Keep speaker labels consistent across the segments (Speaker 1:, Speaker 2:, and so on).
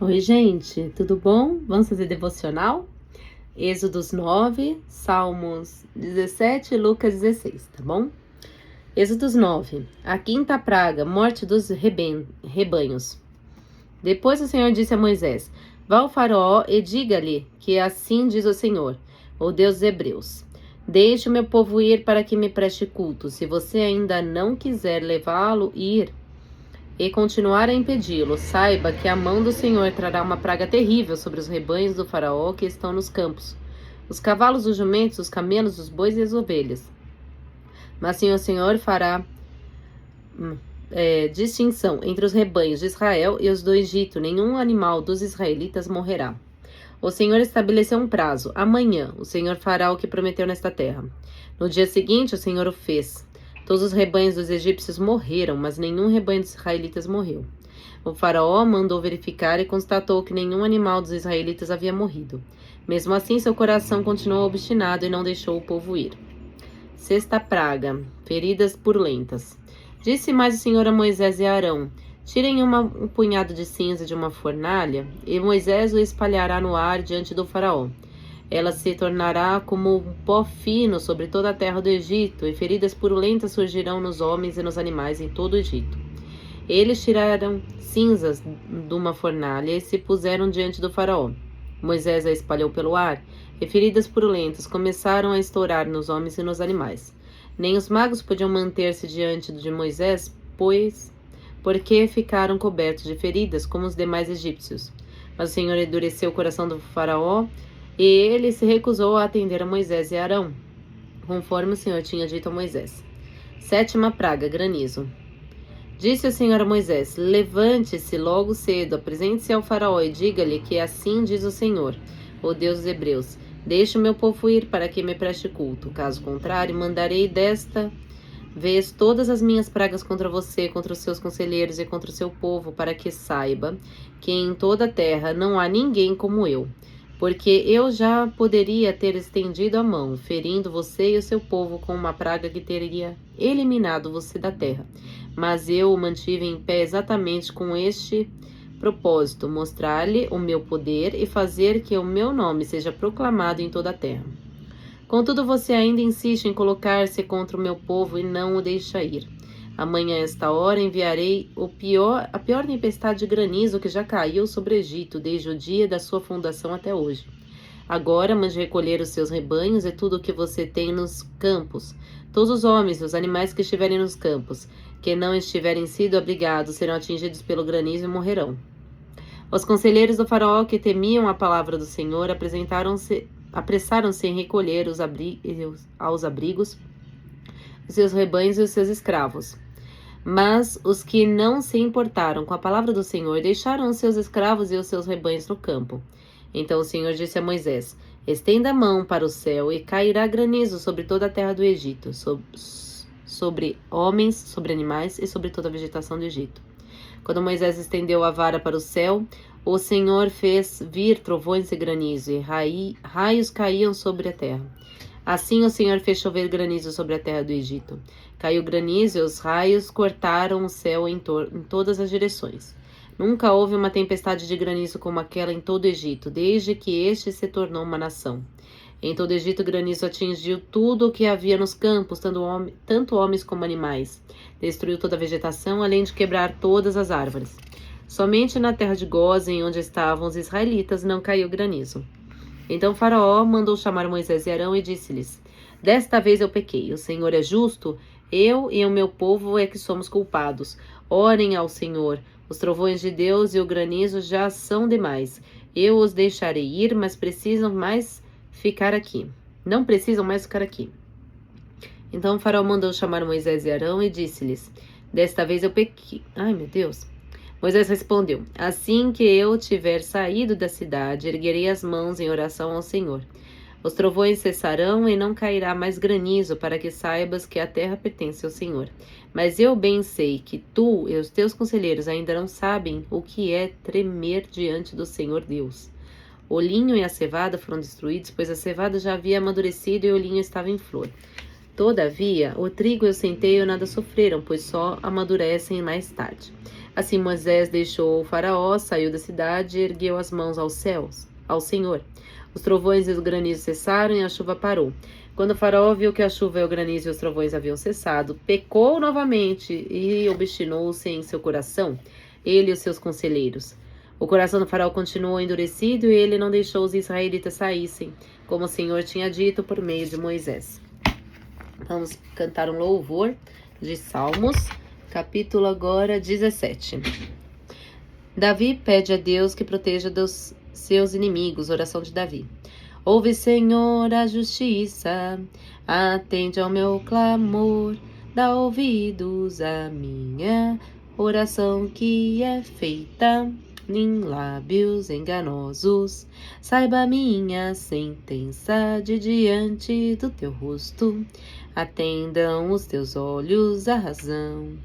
Speaker 1: Oi, gente, tudo bom? Vamos fazer devocional? Êxodos 9, Salmos 17 e Lucas 16, tá bom? Êxodos 9. A quinta praga, morte dos rebanhos. Depois o Senhor disse a Moisés: Vá ao faraó e diga-lhe que assim diz o Senhor, o Deus dos Hebreus. Deixe o meu povo ir para que me preste culto. Se você ainda não quiser levá-lo ir e continuar a impedi-lo, saiba que a mão do Senhor trará uma praga terrível sobre os rebanhos do faraó que estão nos campos, os cavalos, os jumentos, os camelos, os bois e as ovelhas. Mas sim, o Senhor fará distinção entre os rebanhos de Israel e os do Egito. Nenhum animal dos israelitas morrerá. O Senhor estabeleceu um prazo. Amanhã o Senhor fará o que prometeu nesta terra. No dia seguinte o Senhor o fez. Todos os rebanhos dos egípcios morreram, mas nenhum rebanho dos israelitas morreu. O faraó mandou verificar e constatou que nenhum animal dos israelitas havia morrido. Mesmo assim, seu coração continuou obstinado e não deixou o povo ir. Sexta praga, feridas purulentas. Disse mais o Senhor a Moisés e a Arão: Tirem um punhado de cinza de uma fornalha, e Moisés o espalhará no ar diante do faraó. Ela se tornará como um pó fino sobre toda a terra do Egito, e feridas purulentas surgirão nos homens e nos animais em todo o Egito. Eles tiraram cinzas de uma fornalha e se puseram diante do faraó. Moisés a espalhou pelo ar, e feridas purulentas começaram a estourar nos homens e nos animais. Nem os magos podiam manter-se diante de Moisés, porque ficaram cobertos de feridas, como os demais egípcios. Mas o Senhor endureceu o coração do faraó, e ele se recusou a atender a Moisés e Arão, conforme o Senhor tinha dito a Moisés. Sétima praga, granizo. Disse o Senhor a Moisés: Levante-se logo cedo, apresente-se ao faraó e diga-lhe que assim diz o Senhor, o Deus dos Hebreus: Deixe o meu povo ir para que me preste culto. Caso contrário, mandarei desta vez todas as minhas pragas contra você, contra os seus conselheiros e contra o seu povo, para que saiba que em toda a terra não há ninguém como eu. Porque eu já poderia ter estendido a mão, ferindo você e o seu povo com uma praga que teria eliminado você da terra. Mas eu o mantive em pé exatamente com este propósito: mostrar-lhe o meu poder e fazer que o meu nome seja proclamado em toda a terra. Contudo, você ainda insiste em colocar-se contra o meu povo e não o deixa ir. Amanhã, a esta hora, enviarei a pior tempestade de granizo que já caiu sobre o Egito, desde o dia da sua fundação até hoje. Agora, mande recolher os seus rebanhos e tudo o que você tem nos campos. Todos os homens e os animais que estiverem nos campos, que não estiverem sido abrigados, serão atingidos pelo granizo e morrerão. Os conselheiros do faraó, que temiam a palavra do Senhor, apressaram-se em recolher aos abrigos os seus rebanhos e os seus escravos. Mas os que não se importaram com a palavra do Senhor deixaram os seus escravos e os seus rebanhos no campo. Então o Senhor disse a Moisés: Estenda a mão para o céu e cairá granizo sobre toda a terra do Egito, sobre homens, sobre animais e sobre toda a vegetação do Egito. Quando Moisés estendeu a vara para o céu, o Senhor fez vir trovões e granizo, e raios caíam sobre a terra. Assim o Senhor fez chover granizo sobre a terra do Egito. Caiu granizo e os raios cortaram o céu em todas as direções. Nunca houve uma tempestade de granizo como aquela em todo o Egito, desde que este se tornou uma nação. Em todo o Egito, granizo atingiu tudo o que havia nos campos, tanto homens como animais. Destruiu toda a vegetação, além de quebrar todas as árvores. Somente na terra de Gósen, onde estavam os israelitas, não caiu granizo. Então Faraó mandou chamar Moisés e Arão e disse-lhes: Desta vez eu pequei, o Senhor é justo, eu e o meu povo é que somos culpados. Orem ao Senhor, os trovões de Deus e o granizo já são demais. Eu os deixarei ir, mas precisam mais ficar aqui. Não precisam mais ficar aqui. Então Faraó mandou chamar Moisés e Arão e disse-lhes: Desta vez eu pequei. Ai, meu Deus. Moisés respondeu: Assim que eu tiver saído da cidade, erguerei as mãos em oração ao Senhor. Os trovões cessarão e não cairá mais granizo, para que saibas que a terra pertence ao Senhor. Mas eu bem sei que tu e os teus conselheiros ainda não sabem o que é tremer diante do Senhor Deus. O linho e a cevada foram destruídos, pois a cevada já havia amadurecido e o linho estava em flor. Todavia, o trigo e o centeio nada sofreram, pois só amadurecem mais tarde. Assim Moisés deixou o faraó, saiu da cidade e ergueu as mãos aos céus, ao Senhor. Os trovões e os granizos cessaram e a chuva parou. Quando o faraó viu que a chuva e o granizo e os trovões haviam cessado, pecou novamente e obstinou-se em seu coração, ele e os seus conselheiros. O coração do faraó continuou endurecido e ele não deixou os israelitas saíssem, como o Senhor tinha dito por meio de Moisés. Vamos cantar um louvor de Salmos, capítulo agora 17. Davi pede a Deus que proteja dos seus inimigos, oração de Davi. Ouve, Senhor, a justiça, atende ao meu clamor, dá ouvidos à minha oração que é feita em lábios enganosos. Saiba a minha sentença de diante do teu rosto, atendam os teus olhos a razão.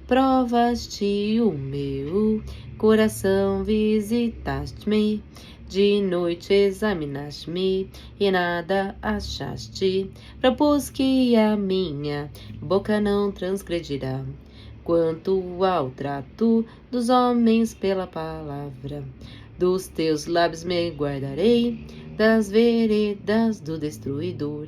Speaker 1: Provaste o meu coração, visitaste-me, de noite examinaste-me e nada achaste. Propus que a minha boca não transgredirá, quanto ao trato dos homens pela palavra. Dos teus lábios me guardarei, das veredas do destruidor.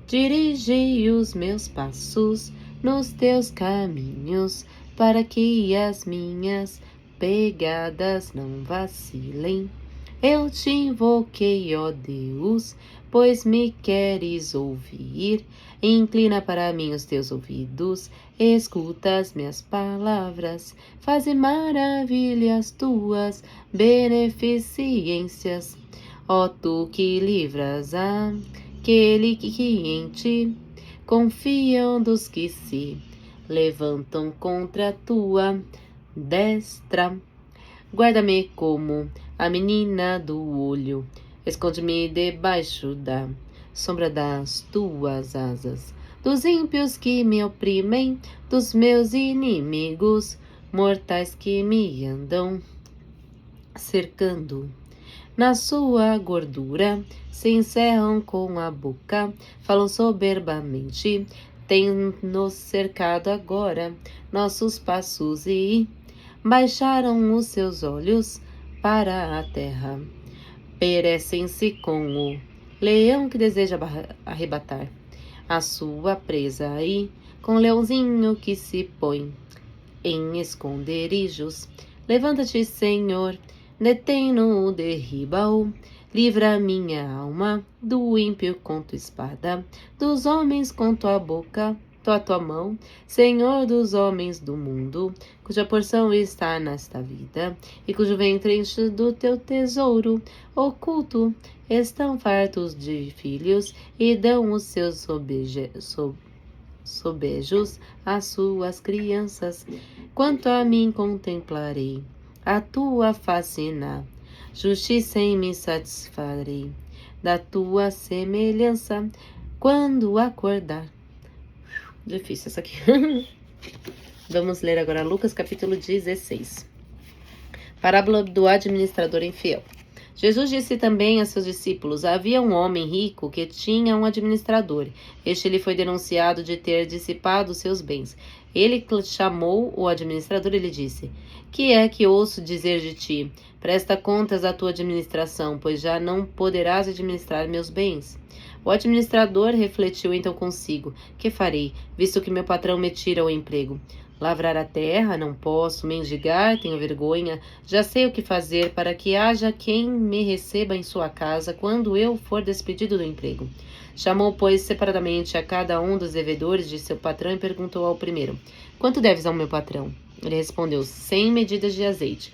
Speaker 1: Dirigi os meus passos nos teus caminhos, para que as minhas pegadas não vacilem. Eu te invoquei, ó Deus, pois me queres ouvir. Inclina para mim os teus ouvidos, escuta as minhas palavras. Faze maravilhas tuas beneficências, ó tu que livras aquele que em ti confiam dos que se levantam contra a tua destra. Guarda-me como a menina do olho, esconde-me debaixo da sombra das tuas asas. Dos ímpios que me oprimem, dos meus inimigos mortais que me andam cercando. Na sua gordura se encerram com a boca, falam soberbamente. Tem-nos cercado agora nossos passos e baixaram os seus olhos para a terra. Perecem-se com o leão que deseja arrebatar a sua presa e com o leãozinho que se põe em esconderijos. Levanta-te, Senhor, detém-no, derriba-o. Livra minha alma do ímpio com tua espada, dos homens com tua boca, tua mão, Senhor dos homens do mundo, cuja porção está nesta vida, e cujo ventre enche do teu tesouro oculto. Estão fartos de filhos e dão os seus sobejos às suas crianças. Quanto a mim, contemplarei a tua face na justiça e me satisfarei da tua semelhança quando acordar. Difícil essa aqui. Vamos ler agora Lucas capítulo 16. Parábola do administrador infiel. Jesus disse também a seus discípulos: havia um homem rico que tinha um administrador. Este lhe foi denunciado de ter dissipado seus bens. Ele chamou o administrador e lhe disse: que é que ouço dizer de ti? Presta contas à tua administração, pois já não poderás administrar meus bens. O administrador refletiu então consigo: que farei, visto que meu patrão me tira o emprego? Lavrar a terra? Não posso. Mendigar? Tenho vergonha. Já sei o que fazer para que haja quem me receba em sua casa quando eu for despedido do emprego. Chamou, pois, separadamente a cada um dos devedores de seu patrão e perguntou ao primeiro: quanto deves ao meu patrão? Ele respondeu: 100 medidas de azeite.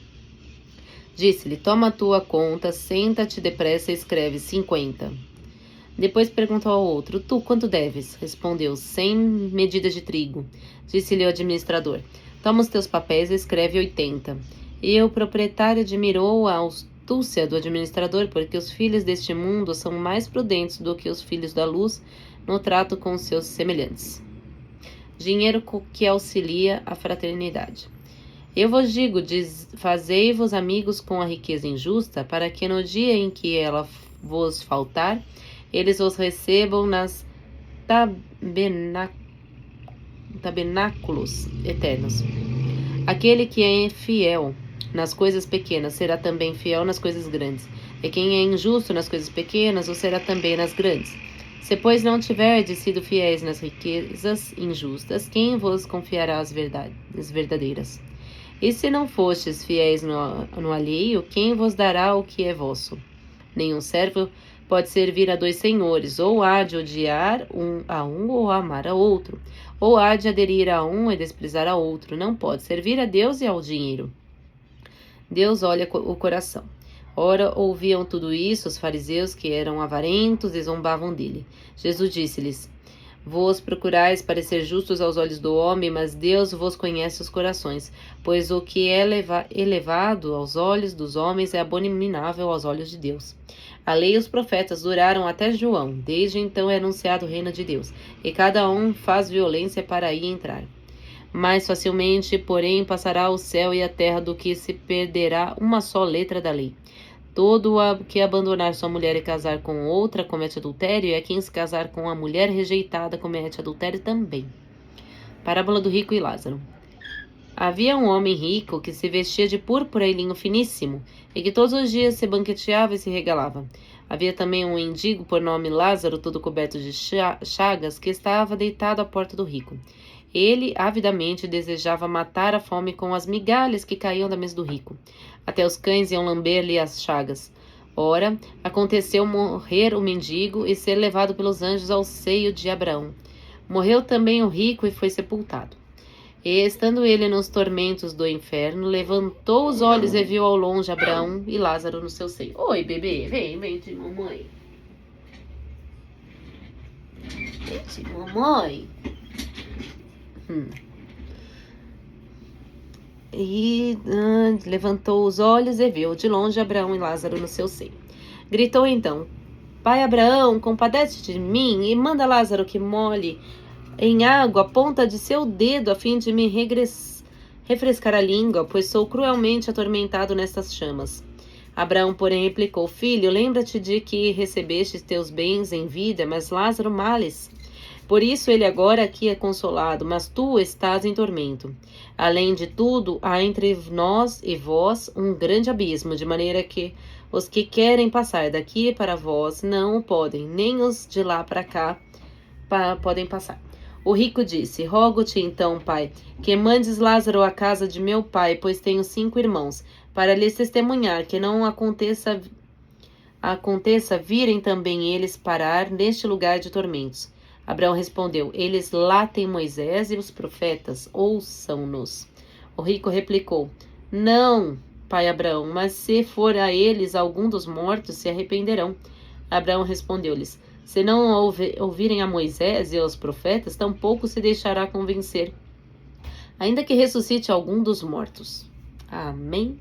Speaker 1: Disse-lhe: toma a tua conta, senta-te depressa e escreve 50. Depois perguntou ao outro: tu, quanto deves? Respondeu: 100 medidas de trigo. Disse-lhe o administrador: toma os teus papéis e escreve 80. E o proprietário admirou a astúcia do administrador, porque os filhos deste mundo são mais prudentes do que os filhos da luz no trato com seus semelhantes. Dinheiro que auxilia a fraternidade. Eu vos digo, fazei-vos amigos com a riqueza injusta, para que no dia em que ela vos faltar, eles vos recebam nas tabernáculos eternos. Aquele que é fiel nas coisas pequenas será também fiel nas coisas grandes. E quem é injusto nas coisas pequenas, o será também nas grandes. Se, pois, não tiverdes sido fiéis nas riquezas injustas, quem vos confiará as verdadeiras? E se não fostes fiéis no alheio, quem vos dará o que é vosso? Nenhum servo pode servir a dois senhores, ou há de odiar a um ou amar a outro, ou há de aderir a um e desprezar a outro. Não pode servir a Deus e ao dinheiro. Deus olha o coração. Ora, ouviam tudo isso os fariseus, que eram avarentos, e zombavam dele. Jesus disse-lhes: Vós procurais parecer justos aos olhos do homem, mas Deus vos conhece os corações, pois o que é elevado aos olhos dos homens é abominável aos olhos de Deus. A lei e os profetas duraram até João. Desde então é anunciado o reino de Deus, e cada um faz violência para aí entrar. Mais facilmente, porém, passará o céu e a terra do que se perderá uma só letra da lei. Todo o que abandonar sua mulher e casar com outra comete adultério, e a quem se casar com a mulher rejeitada comete adultério também. Parábola do rico e Lázaro. Havia um homem rico que se vestia de púrpura e linho finíssimo, e que todos os dias se banqueteava e se regalava. Havia também um mendigo por nome Lázaro, todo coberto de chagas, que estava deitado à porta do rico. Ele avidamente desejava matar a fome com as migalhas que caíam da mesa do rico. Até os cães iam lamber-lhe as chagas. Ora, aconteceu morrer o mendigo e ser levado pelos anjos ao seio de Abraão. Morreu também o rico e foi sepultado. E, estando ele nos tormentos do inferno, levantou os olhos e viu ao longe Abraão e Lázaro no seu seio. Oi, bebê, vem de mamãe. Vem de mamãe. E levantou os olhos e viu de longe Abraão e Lázaro no seu seio. Gritou então: Pai Abraão, compadece-te de mim e manda Lázaro que molhe em água a ponta de seu dedo a fim de me refrescar a língua, pois sou cruelmente atormentado nestas chamas. Abraão, porém, replicou: Filho, lembra-te de que recebeste teus bens em vida, mas Lázaro males. Por isso ele agora aqui é consolado, mas tu estás em tormento. Além de tudo, há entre nós e vós um grande abismo, de maneira que os que querem passar daqui para vós não o podem, nem os de lá para cá podem passar. O rico disse: Rogo-te então, pai, que mandes Lázaro à casa de meu pai, pois tenho 5 irmãos, para lhes testemunhar, que não aconteça virem também eles parar neste lugar de tormentos. Abraão respondeu: Eles lá têm Moisés e os profetas, ouçam-nos. O rico replicou: Não, pai Abraão, mas se for a eles algum dos mortos, se arrependerão. Abraão respondeu-lhes: Se não ouvirem a Moisés e aos profetas, tampouco se deixará convencer, ainda que ressuscite algum dos mortos. Amém.